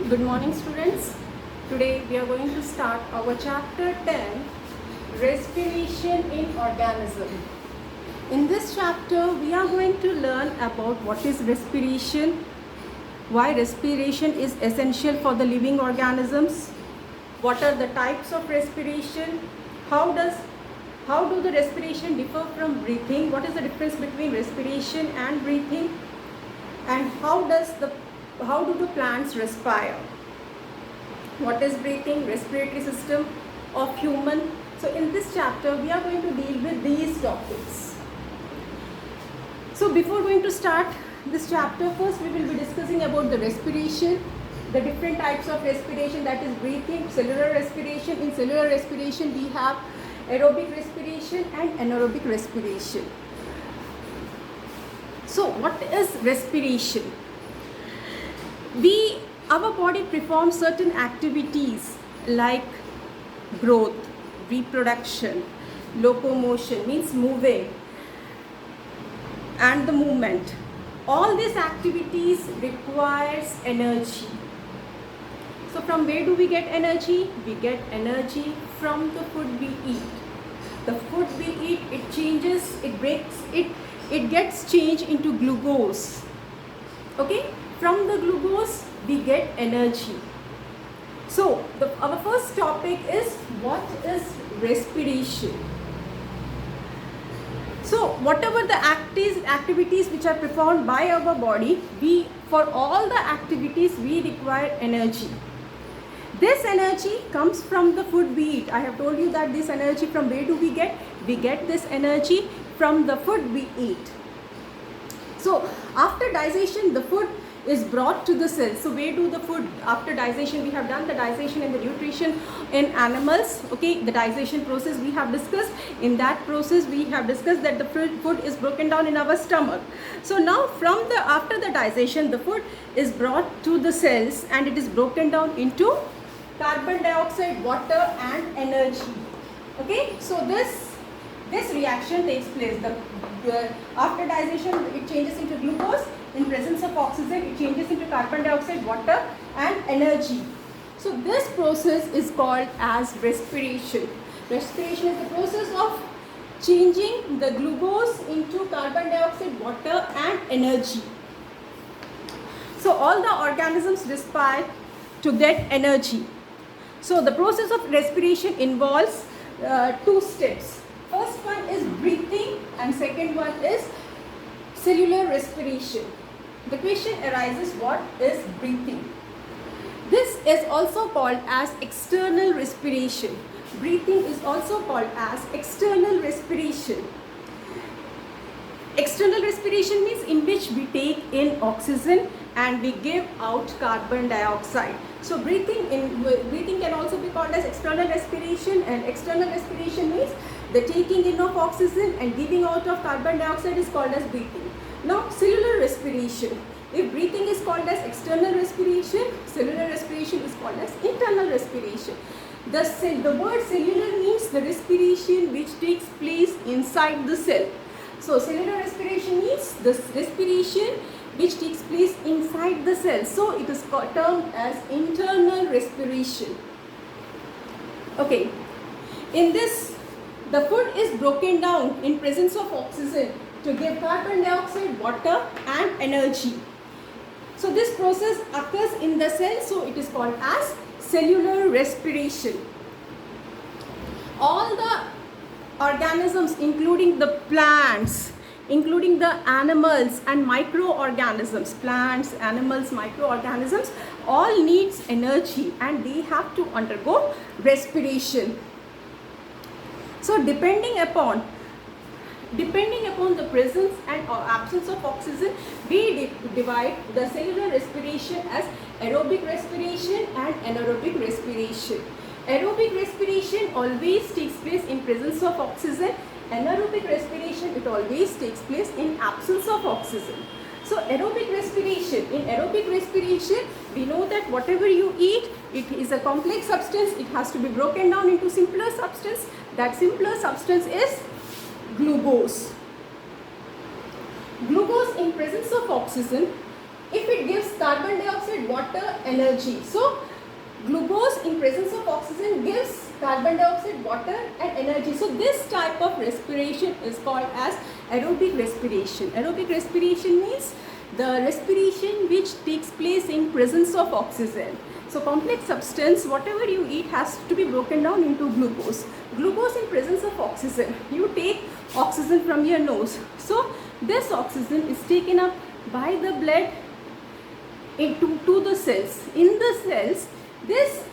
Good morning, students. Today we are going to start our chapter 10, Respiration in Organism. In this chapter, we are going to learn about what is respiration, why respiration is essential for the living organisms, what are the types of respiration, how do the respiration differ from breathing, what is the difference between respiration and breathing, and how do the plants respire, what is breathing, respiratory system of human. So in this chapter we are going to deal with these topics. So before going to start this chapter, first we will be discussing about the respiration, the different types of respiration, that is breathing, cellular respiration. In cellular respiration we have aerobic respiration and anaerobic respiration. So what is respiration? Our body performs certain activities like growth, reproduction, locomotion, means moving, and the movement. All these activities requires energy. So from where do we get energy? We get energy from the food we eat. The food we eat, it gets changed into glucose. Okay? From the glucose we get energy. So our first topic is what is respiration. So whatever the activities which are performed by our body, for all the activities we require energy. This energy comes from the food we eat. I have told you that this energy, from where do we get? We get this energy from the food we eat. So after digestion, the food is brought to the cells. So where do the food, after digestion, we have done the digestion and the nutrition in animals. Okay, the digestion process we have discussed. In that process we have discussed that the food is broken down in our stomach. So now after the digestion, the food is brought to the cells and it is broken down into carbon dioxide, water and energy. Okay, so this reaction takes place. After digestion it changes into glucose. In presence of oxygen it changes into carbon dioxide, water and energy. So this process is called as respiration. Respiration is the process of changing the glucose into carbon dioxide, water and energy. So all the organisms respire to get energy. So the process of respiration involves two steps. First one is breathing and second one is cellular respiration. The question arises, what is breathing? This is also called as external respiration. Breathing is also called as external respiration. External respiration means in which we take in oxygen and we give out carbon dioxide. So breathing can also be called as external respiration, and external respiration means the taking in of oxygen and giving out of carbon dioxide is called as breathing. Now cellular respiration. If breathing is called as external respiration, cellular respiration is called as internal respiration. The word cellular means the respiration which takes place inside the cell. So cellular respiration means the respiration which takes place inside the cell. So it is termed as internal respiration. Okay. In this, the food is broken down in presence of oxygen to give carbon dioxide, water and energy. So this process occurs in the cell, so it is called as cellular respiration. All the organisms, including the plants, including the animals and microorganisms, plants, animals, microorganisms, all needs energy and they have to undergo respiration. So depending upon the presence and or absence of oxygen, we divide the cellular respiration as aerobic respiration and anaerobic respiration. Aerobic respiration always takes place in presence of oxygen. Anaerobic respiration, it always takes place in absence of oxygen. So aerobic respiration, in aerobic respiration, we know that whatever you eat, it is a complex substance. It has to be broken down into simpler substance. That simpler substance is glucose. Glucose in presence of oxygen, if it gives carbon dioxide, water water, energy. So glucose in presence of oxygen gives carbon dioxide, water and energy. So this type of respiration is called as aerobic respiration. Aerobic respiration means the respiration which takes place in presence of oxygen. So complex substance, whatever you eat has to be broken down into glucose. Glucose in presence of oxygen. You take oxygen from your nose. So this oxygen is taken up by the blood into the cells. In the cells, this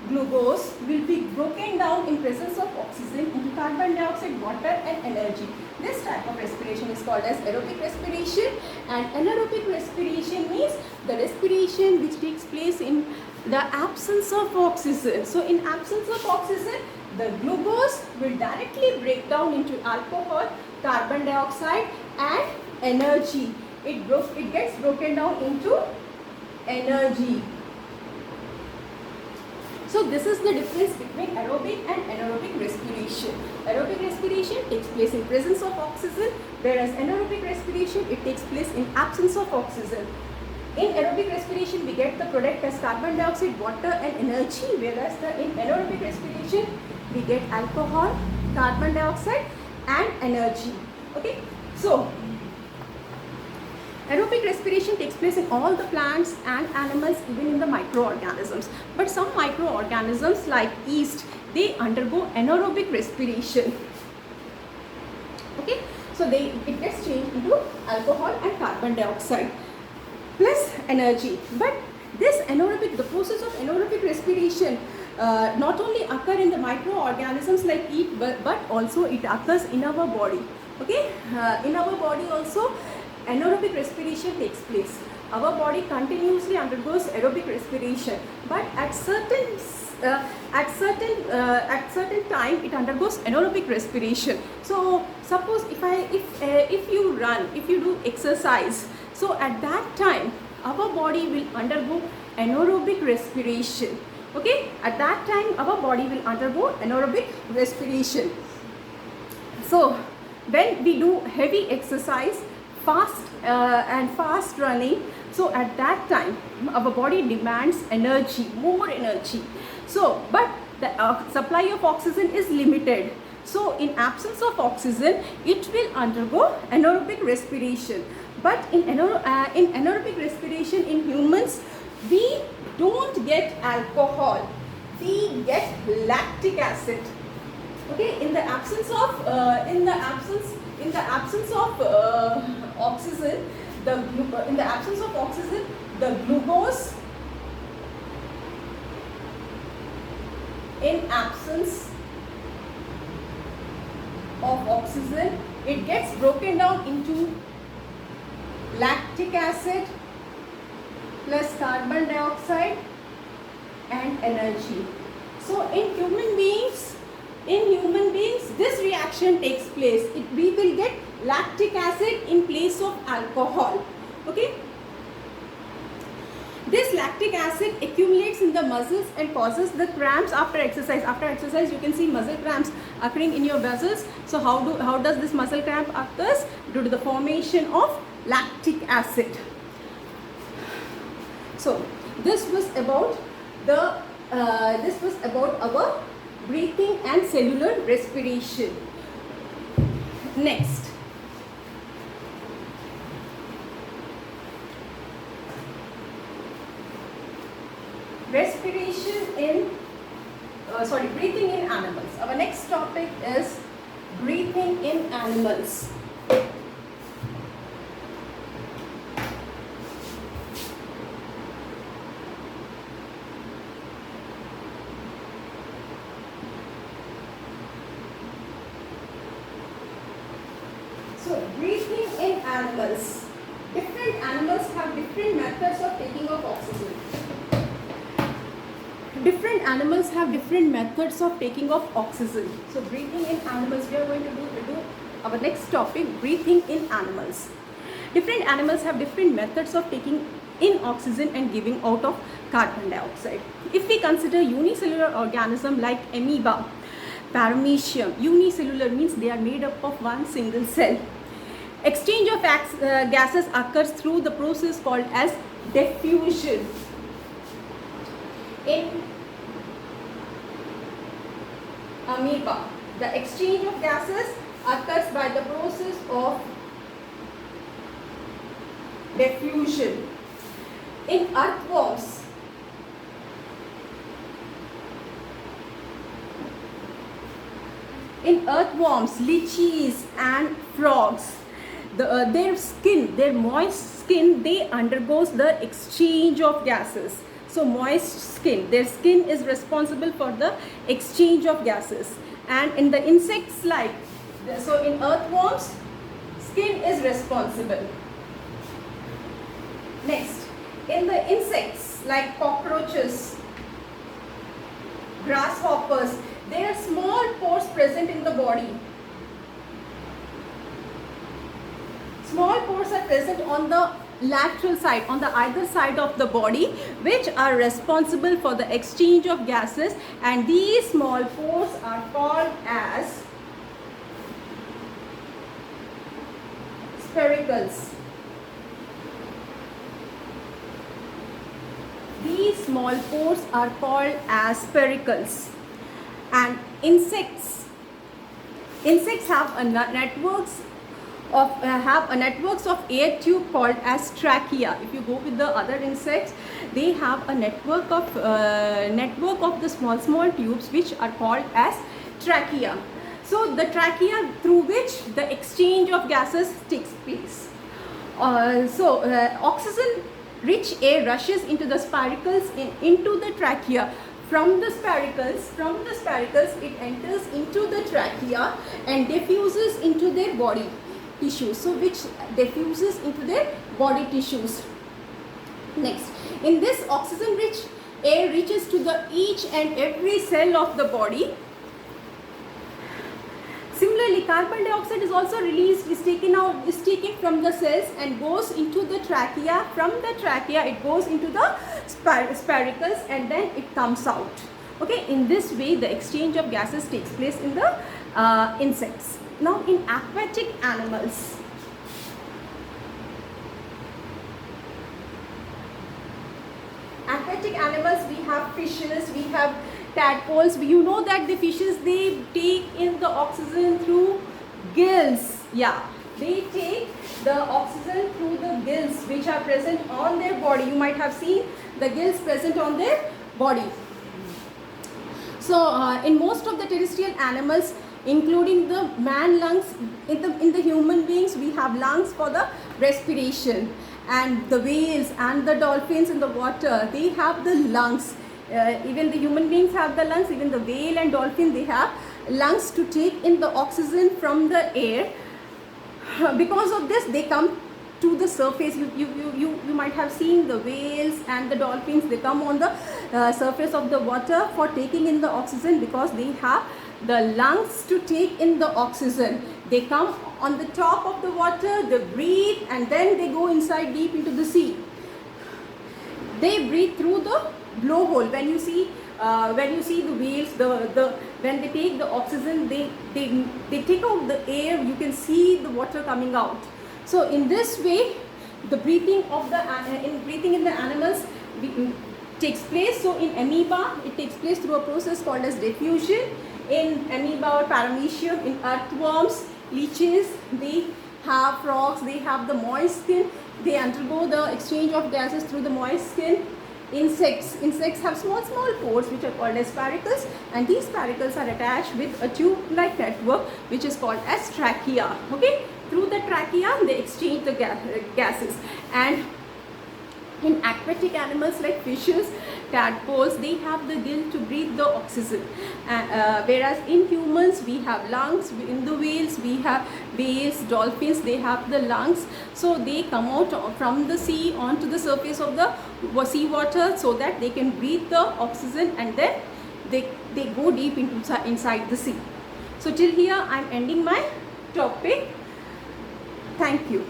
glucose will be broken down in presence of oxygen into carbon dioxide, water and energy. This type of respiration is called as aerobic respiration, and anaerobic respiration means the respiration which takes place in the absence of oxygen. So in absence of oxygen, the glucose will directly break down into alcohol, carbon dioxide and energy. It gets broken down into energy. So this is the difference between aerobic and anaerobic respiration. Aerobic respiration takes place in presence of oxygen, whereas anaerobic respiration, it takes place in absence of oxygen. In aerobic respiration, we get the product as carbon dioxide, water and energy, whereas in anaerobic respiration, we get alcohol, carbon dioxide and energy. Okay, so aerobic respiration takes place in all the plants and animals, even in the microorganisms. But some microorganisms like yeast, they undergo anaerobic respiration. Okay, so it gets changed into alcohol and carbon dioxide plus energy. But this the process of anaerobic respiration not only occur in the microorganisms like yeast, but also it occurs in our body. Okay, in our body also anaerobic respiration takes place. Our body continuously undergoes aerobic respiration, but at certain time it undergoes anaerobic respiration. So suppose if you run, if you do exercise, so at that time our body will undergo anaerobic respiration. Okay, at that time our body will undergo anaerobic respiration. So when we do heavy exercise, fast running, so at that time our body demands energy, more energy. So but the supply of oxygen is limited. So in absence of oxygen, it will undergo anaerobic respiration. But in anaerobic respiration in humans, we don't get alcohol, we get lactic acid. Okay, in the absence of oxygen, the glucose, in absence of oxygen, it gets broken down into lactic acid plus carbon dioxide and energy. So in human beings, this reaction takes place. We will get lactic acid in place of alcohol. Okay, this lactic acid accumulates in the muscles and causes the cramps after exercise. After exercise, you can see muscle cramps occurring in your muscles. So how does this muscle cramp occurs? Due to the formation of lactic acid. So this was about our breathing and cellular respiration. Next, breathing in animals. Our next topic is breathing in animals. So breathing in animals. Different animals have different methods of taking of oxygen. Different animals have different methods of taking of oxygen. So breathing in animals, we are going to do our next topic, breathing in animals. Different animals have different methods of taking in oxygen and giving out of carbon dioxide. If we consider unicellular organism like amoeba, paramecium, unicellular means they are made up of one single cell. Exchange of gases occurs through the process called as diffusion. In amoeba, the exchange of gases occurs by the process of diffusion. In earthworms, lichees and frogs, their moist skin, they undergoes the exchange of gases. So moist skin, their skin is responsible for the exchange of gases. And in the insects, like, so in earthworms, skin is responsible. Next, in the insects like cockroaches, grasshoppers, there are small pores present in the body. Small pores are present on the lateral side, on the either side of the body, which are responsible for the exchange of gases, and these small pores are called as spiracles. These small pores are called as spiracles. And insects have a networks of air tube called as trachea. If you go with the other insects, they have a network of the small tubes which are called as trachea. So the trachea through which the exchange of gases takes place. Oxygen rich air rushes into the spiracles, into the trachea. From the spiracles it enters into the trachea and diffuses into their body tissues. So which diffuses into their body tissues. Next, in this, oxygen rich air reaches to the each and every cell of the body. Similarly, carbon dioxide is also released, is taken from the cells and goes into the trachea. From the trachea, it goes into the spiracles and then it comes out. Okay, in this way, the exchange of gases takes place in the insects. Now, in aquatic animals, we have fishes, we have tadpoles. You know that the fishes, they take in the oxygen through gills. Yeah, they take the oxygen through the gills which are present on their body. You might have seen the gills present on their body. So in most of the terrestrial animals, including the man lungs, in the human beings, we have lungs for the respiration. And the whales and the dolphins in the water, they have the lungs. Even the human beings have the lungs. Even the whale and dolphin, they have lungs to take in the oxygen from the air. Because of this, they come to the surface. You might have seen the whales and the dolphins, they come on the surface of the water for taking in the oxygen, because they have the lungs to take in the oxygen. They come on the top of the water, they breathe, and then they go inside deep into the sea. They breathe through the blowhole. When you see the whales, when they take the oxygen, they take out the air. You can see the water coming out. So in this way, the breathing in the animals takes place. So in amoeba, it takes place through a process called as diffusion. In amoeba or paramecium, in earthworms, leeches, they have frogs, they have the moist skin. They undergo the exchange of gases through the moist skin. Insects have small pores which are called as spiracles, and these spiracles are attached with a tube-like network which is called as trachea. Okay, through the trachea they exchange the gases. And in aquatic animals like fishes, tadpoles, they have the gill to breathe the oxygen. Whereas in humans, we have lungs. In the whales, we have dolphins, they have the lungs. So they come out from the sea onto the surface of the sea water so that they can breathe the oxygen, and then they go deep inside the sea. So till here, I am ending my topic. Thank you.